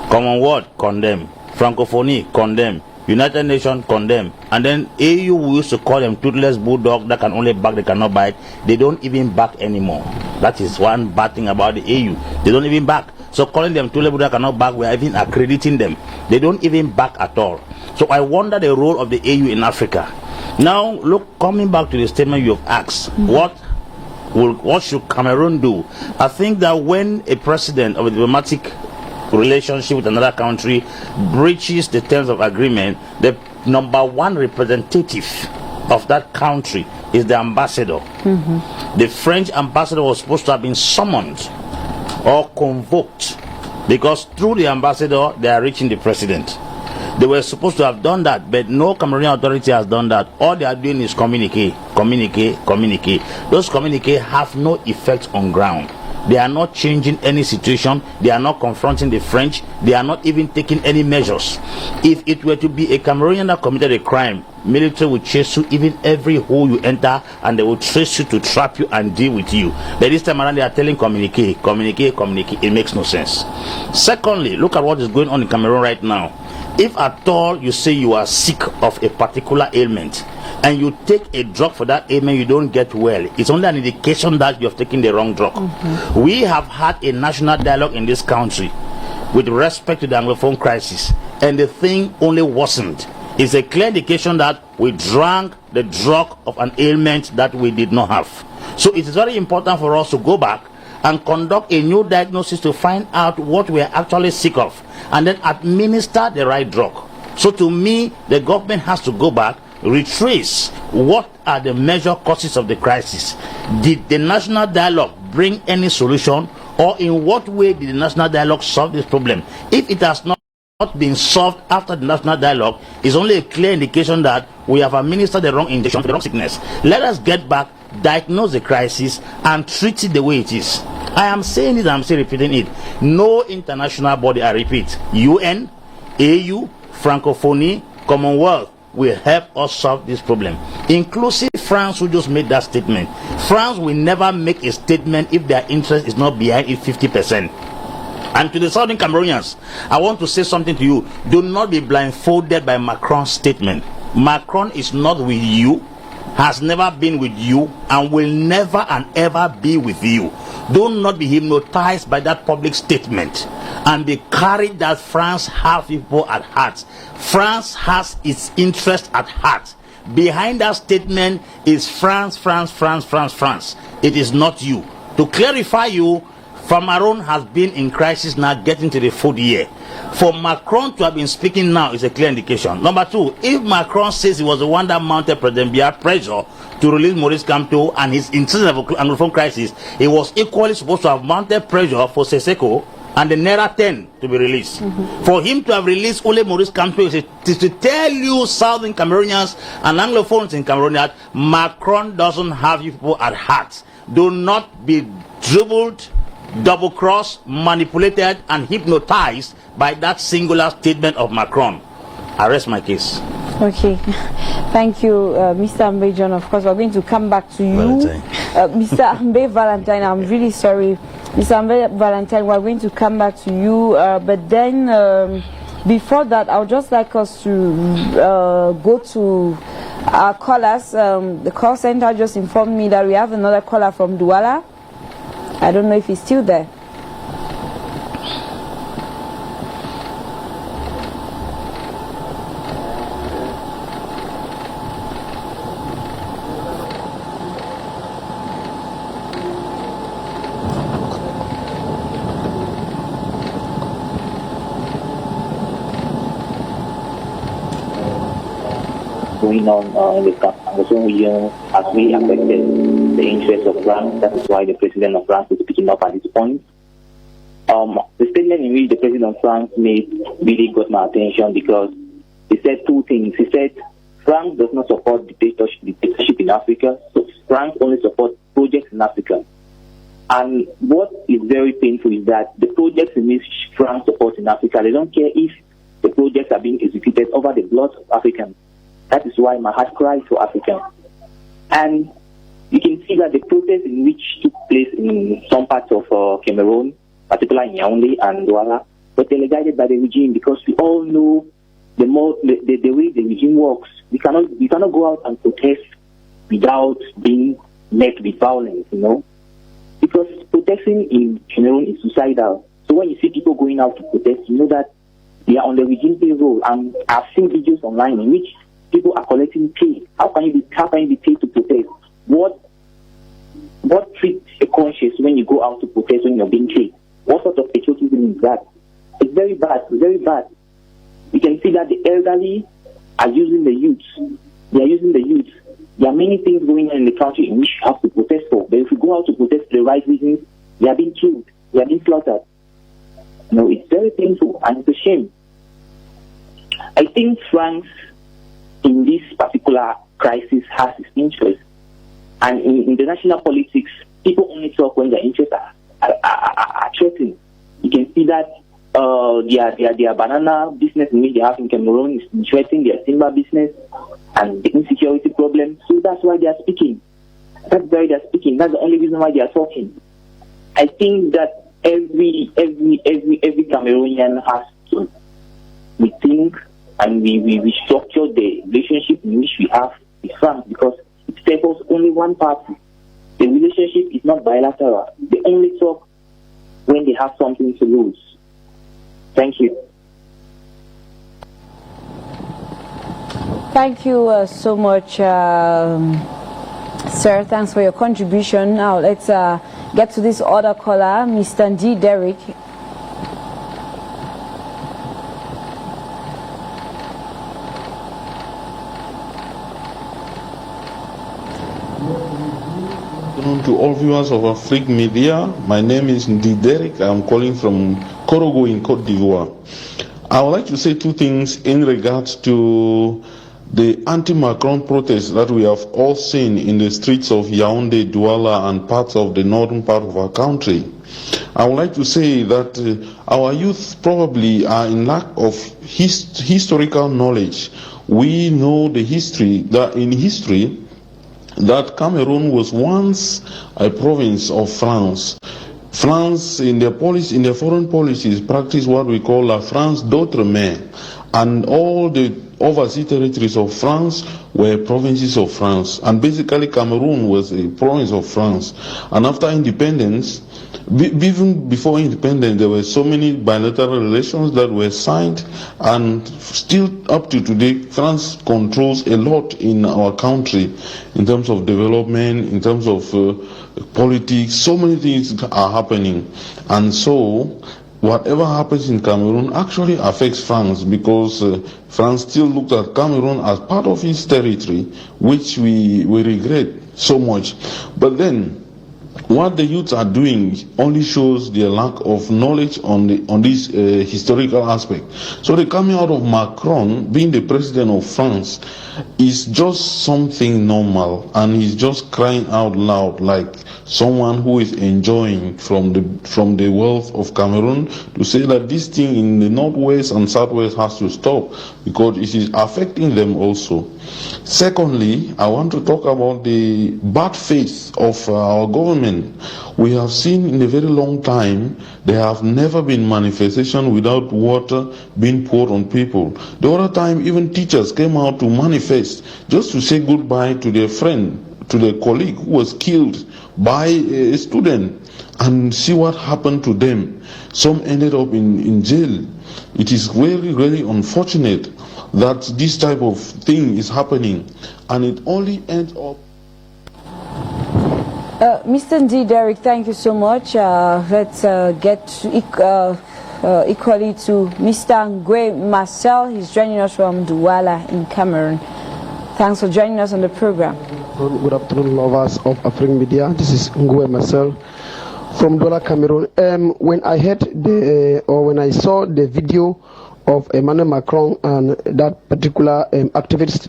Commonwealth, condemn. Francophonie, condemn. United Nations, condemn. And then AU, we used to call them toothless bulldog that can only bark, they cannot bite. They don't even bark anymore. That is one bad thing about the AU. They don't even bark. So calling them toothless bulldog that cannot bark, we are even accrediting them. They don't even bark at all. So I wonder the role of the AU in Africa. Now, look, coming back to the statement you have asked, what should Cameroon do? I think that when a president of a diplomatic relationship with another country breaches the terms of agreement, the number one representative of that country is the ambassador. The French ambassador was supposed to have been summoned or convoked, because through the ambassador they are reaching the president. They were supposed to have done that, but no Cameroonian authority has done that. All they are doing is communicate. Those communique have no effect on ground. They are not changing any situation. They are not confronting the French. They are not even taking any measures. If it were to be a Cameroonian that committed a crime, military will chase you even every hole you enter, and they will trace you to trap you and deal with you. But this time around they are telling communicate. It makes no sense. Secondly, look at what is going on in Cameroon right now. If at all you say you are sick of a particular ailment and you take a drug for that ailment, you don't get well, it's only an indication that you have taken the wrong drug. We have had a national dialogue in this country with respect to the Anglophone crisis, and the thing only worsened. It's a clear indication that we drank the drug of an ailment that we did not have. So it is very important for us to go back and conduct a new diagnosis to find out what we are actually sick of, and then administer the right drug. So to me, the government has to go back, retrace what are the major causes of the crisis. Did the national dialogue bring any solution, or in what way did the national dialogue solve this problem? If it has not been solved after the national dialogue, is only a clear indication that we have administered the wrong injection for the wrong sickness. Let us get back, diagnose the crisis, and treat it the way it is. I am saying it, I'm still repeating it. No international body, I repeat, UN, AU, Francophonie, Commonwealth, will help us solve this problem, inclusive France, who just made that statement. France will never make a statement if their interest is not behind it 50%. And to the Southern Cameroonians, I want to say something to you. Do not be blindfolded by Macron's statement. Macron is not with you, has never been with you, and will never and ever be with you. Do not be hypnotized by that public statement and be carried that France has people at heart. France has its interest at heart. Behind that statement is France. It is not you. To clarify you, Cameroon has been in crisis now, getting to the 4th year. For Macron to have been speaking now is a clear indication. Number two, if Macron says he was the one that mounted President Biya pressure to release Maurice Kamto and his incident of Anglophone crisis, he was equally supposed to have mounted pressure for Seseko and the Naira 10 to be released. For him to have released only Maurice Kamto is to tell you Southern Cameroonians and Anglophones in Cameroon that Macron doesn't have you people at heart. Do not be dribbled, double-crossed, manipulated, and hypnotized by that singular statement of Macron. I rest my case. Okay. Thank you, Mr. Ambe John. Of course, we're going to come back to you. Mr. Ambe Valentine, I'm really sorry. Mr. Ambe Valentine, we're going to come back to you. But then, before that, I would just like us to go to our callers. The call center just informed me that we have another caller from Douala. I don't know if he's still there. Going on in the Anglophone region has really affected the interests of France. That is why the president of France is picking up at this point. The statement in which the president of France made really got my attention, because he said two things. He said France does not support dictatorship in Africa, so France only supports projects in Africa. And what is very painful is that the projects in which France supports in Africa, they don't care if the projects are being executed over the blood of Africans. That is why my heart cries for Africans. And you can see that the protests in which took place in some parts of Cameroon, particularly in Yaoundé and Douala, were delegated by the regime, because we all know the way the regime works. We cannot go out and protest without being met with violence, because protesting in Cameroon is suicidal. So when you see people going out to protest, you know that they are on the regime payroll. And I've seen videos online in which people are collecting pay. How can you be paid to protest? What treats a conscience when you go out to protest when you're being paid? What sort of patriotism is that? It's very bad, very bad. You can see that the elderly are using the youth. They are using the youth. There are many things going on in the country in which you have to protest for. But if you go out to protest for the right reasons, they are being killed. They are being slaughtered. It's very painful and it's a shame. I think France, in this particular crisis, has its interest. And in international politics, people only talk when their interests are threatened. You can see that their banana business in which they have in Cameroon is threatening their timber business and the insecurity problem. So that's why they are speaking. That's why they are speaking. That's the only reason why they are talking. I think that every Cameroonian has to rethink and we structure the relationship in which we have with France, because it favors only one party. The relationship is not bilateral. They only talk when they have something to lose. Thank you. Thank you so much, sir. Thanks for your contribution. Now let's get to this other caller, Mr. D. Derek. To all viewers of Afrique Media, my name is Ndi Derek. I'm calling from Korogo in Côte d'Ivoire. I would like to say two things in regards to the anti-Macron protests that we have all seen in the streets of Yaoundé, Douala and parts of the northern part of our country. I would like to say that our youth probably are in lack of historical knowledge. We know the history, that in history, that Cameroon was once a province of France. France, in their policy, in their foreign policies, practiced what we call la France d'outre-mer, and all the overseas territories of France were provinces of France, and basically Cameroon was a province of France. And after independence, even before independence, there were so many bilateral relations that were signed, and still up to today, France controls a lot in our country in terms of development, in terms of politics. So many things are happening, and so whatever happens in Cameroon actually affects France, because France still looked at Cameroon as part of its territory, which we regret so much. But then, what the youths are doing only shows their lack of knowledge on this historical aspect. So the coming out of Macron being the president of France is just something normal, and he's just crying out loud like someone who is enjoying from the wealth of Cameroon, to say that this thing in the northwest and southwest has to stop, because it is affecting them also. Secondly, I want to talk about the bad faith of our government. We have seen in a very long time there have never been manifestation without water being poured on people. The other time, even teachers came out to manifest just to say goodbye to their friend, to their colleague who was killed by a student, and see what happened to them. Some ended up in jail. It is really, really unfortunate that this type of thing is happening, and it only ends up. Mr. D. Derek, thank you so much. Let's get equally to Mr. Ngwe Marcel. He's joining us from Douala in Cameroon. Thanks for joining us on the program. Good afternoon, lovers of Afrique Media. This is Ngwe Marcel from Douala, Cameroon. When I heard when I saw the video of Emmanuel Macron and that particular activist,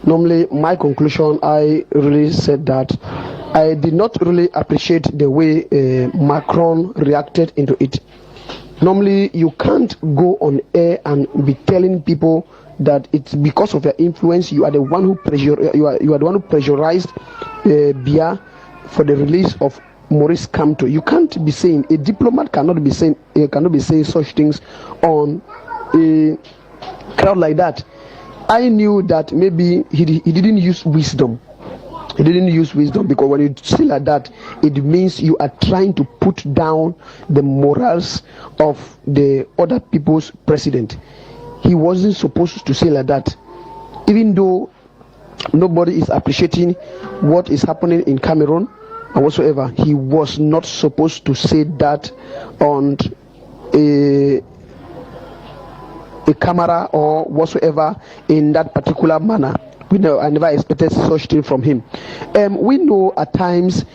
normally my conclusion, I really said that I did not really appreciate the way Macron reacted into it. Normally, you can't go on air and be telling people that it's because of your influence. You are the one who you are the one who pressurized Biya for the release of Maurice Kamto. You can't be saying, a diplomat cannot be saying such things on a crowd like that. I knew that maybe he didn't use wisdom. He didn't use wisdom, because when you say like that, it means you are trying to put down the morals of the other people's president. He wasn't supposed to say like that. Even though nobody is appreciating what is happening in Cameroon and whatsoever, he was not supposed to say that on a camera or whatsoever in that particular manner. We know, I never expected such thing from him. We know at times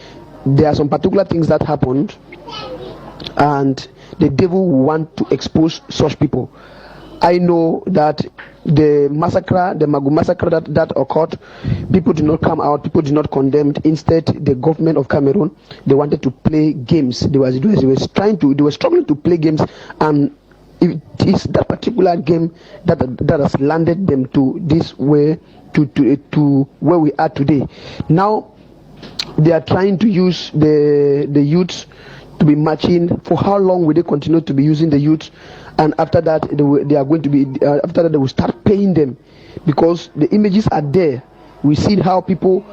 there are some particular things that happened, and the devil will want to expose such people. I know that the massacre, the Magu massacre that occurred, people did not come out, people did not condemn. Instead, the government of Cameroon, they wanted to play games. They were struggling to play games, and it is that particular game that has landed them to this way, to where we are today. Now they are trying to use the youth to be marching. For how long will they continue to be using the youth? And after that, they are going to be after that they will start paying them, because the images are there. We see how people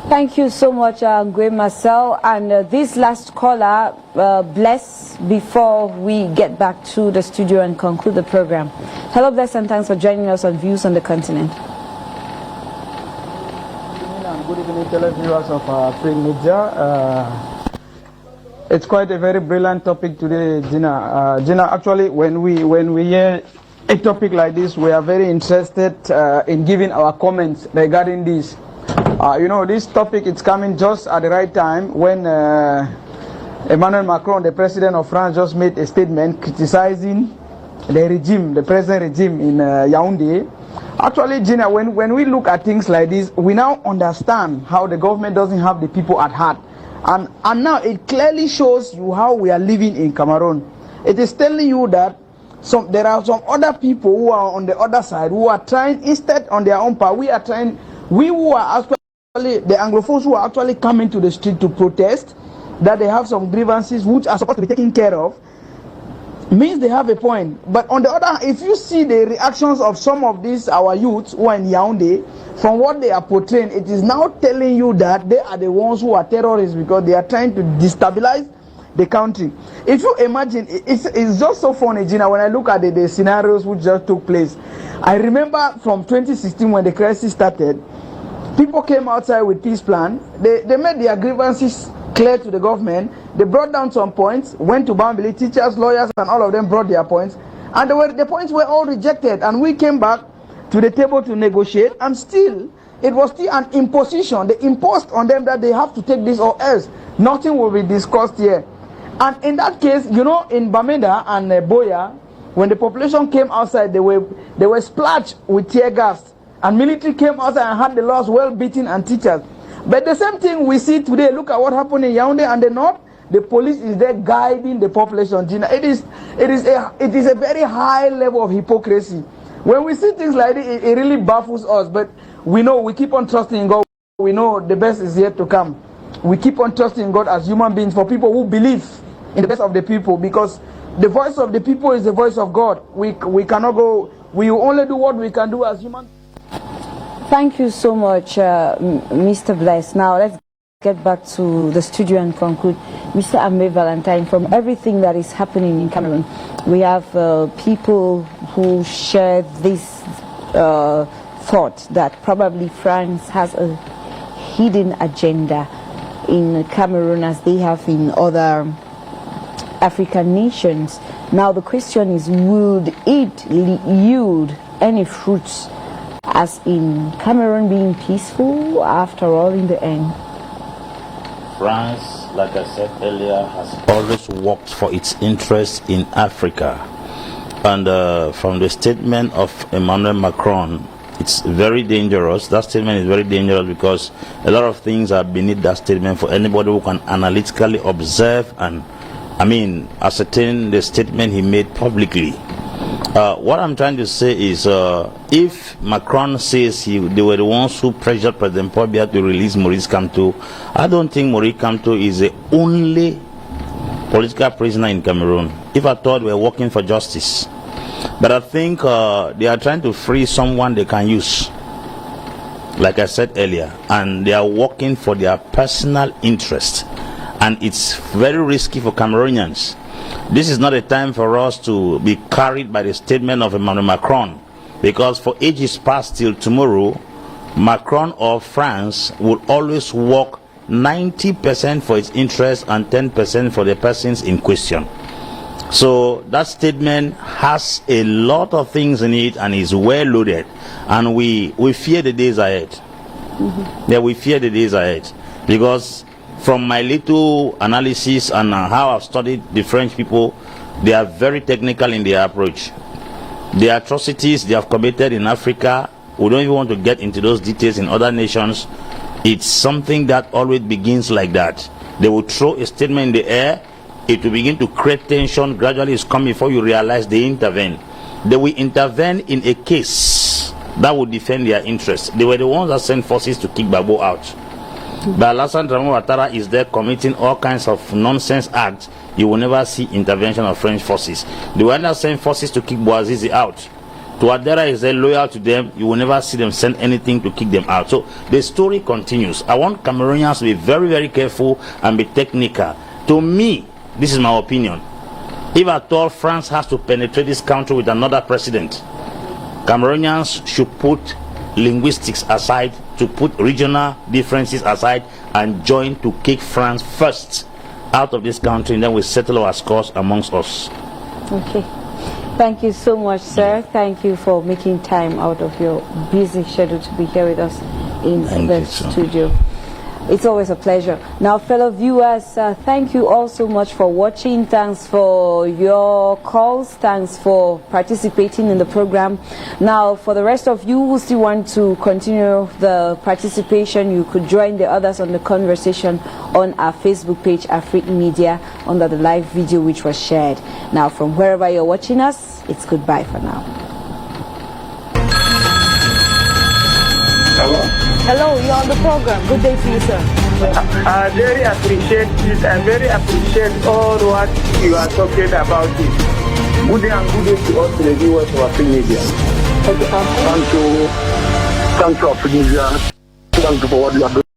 Thank you so much, Ngwe Marcel. And this last caller, Bless, before we get back to the studio and conclude the program. Hello, Bless, and thanks for joining us on Views on the Continent. Good evening, televiewers of Afrique Media. It's quite a very brilliant topic today, Gina. Gina, actually, when we hear a topic like this, we are very interested in giving our comments regarding this. This topic is coming just at the right time when Emmanuel Macron, the president of France, just made a statement criticizing the present regime in Yaoundé. Actually, Gina, when we look at things like this, we now understand how the government doesn't have the people at heart. And now it clearly shows you how we are living in Cameroon. It is telling you that there are some other people who are on the other side who are trying, instead on their own part, we who are actually the Anglophones who are actually coming to the street to protest, that they have some grievances which are supposed to be taken care of, means they have a point. But on the other hand, if you see the reactions of some of these our youths who are in Yaoundé, from what they are portraying, it is now telling you that they are the ones who are terrorists, because they are trying to destabilize the country. If you imagine, it's just so funny, Gina, when I look at the scenarios which just took place. I remember from 2016 when the crisis started, people came outside with peace plan. They made their grievances clear to the government. They brought down some points, went to Bambili, teachers, lawyers, and all of them brought their points. And the points were all rejected. And we came back to the table to negotiate, and still, it was still an imposition. They imposed on them that they have to take this or else nothing will be discussed here. And in that case, in Bamenda and Boya, when the population came outside, they were splashed with tear gas. And military came outside and had the laws well beaten and teachers. But the same thing we see today. Look at what happened in Yaoundé and the north. The police is there guiding the population. Gina, it is a very high level of hypocrisy. When we see things like this, it really baffles us. But we know, we keep on trusting in God. We know the best is yet to come. We keep on trusting in God as human beings, for people who believe in the best of the people, because the voice of the people is the voice of God. We cannot go. We will only do what we can do as humans. Thank you so much, Mr. Bless. Now let's get back to the studio and conclude. Mr. Ambe Valentine, from everything that is happening in Cameroon, we have people who share this thought that probably France has a hidden agenda in Cameroon, as they have in other African nations. Now the question is, would it yield any fruits, as in Cameroon being peaceful after all in the end? France, like I said earlier, has always worked for its interests in Africa. And from the statement of Emmanuel Macron, It's very dangerous. That statement is very dangerous because a lot of things are beneath that statement for anybody who can analytically observe and, ascertain the statement he made publicly. What I'm trying to say is, if Macron says they were the ones who pressured President Paul Biya to release Maurice Kamto, I don't think Maurice Kamto is the only political prisoner in Cameroon. If I thought we were working for justice. But I think they are trying to free someone they can use, like I said earlier, and they are working for their personal interest, and it's very risky for Cameroonians. This is not a time for us to be carried by the statement of Emmanuel Macron, because for ages past till tomorrow, Macron or France will always work 90% for its interest and 10% for the persons in question. So that statement has a lot of things in it and is well loaded, and we fear the days ahead. Yeah, we fear the days ahead, because from my little analysis and how I've studied the French people, they are very technical in their approach. The atrocities they have committed in Africa, we don't even want to get into those details in other nations. It's something that always begins like that. They will throw a statement in the air, it will begin to create tension, gradually it's come before you realize they intervene. They will intervene in a case that will defend their interests. They were the ones that sent forces to kick Gbagbo out. But Alassane Dramane Ouattara is there committing all kinds of nonsense acts. You will never see intervention of French forces. They were not send forces to kick Bouazizi out. Touadéra is there loyal to them. You will never see them send anything to kick them out. So the story continues. I want Cameroonians to be very, very careful and be technical. To me, this is my opinion. If at all France has to penetrate this country with another president, Cameroonians should put linguistics aside, to put regional differences aside, and join to kick France first out of this country, and then we settle our scores amongst us. Okay. Thank you so much, sir. Thank you for making time out of your busy schedule to be here with us in the studio. It's always a pleasure. Now, fellow viewers, thank you all so much for watching. Thanks for your calls. Thanks for participating in the program. Now, for the rest of you who still want to continue the participation, you could join the others on the conversation on our Facebook page, Afrique Media, under the live video which was shared. Now, from wherever you're watching us, it's goodbye for now. Hello? Hello, you're on the program. Good day to you, sir. I very appreciate it. I very appreciate all what you are talking about it. Good day and good day to all the viewers of Afrique Media. Thank you, Afrique Media. Thank you for what you are doing.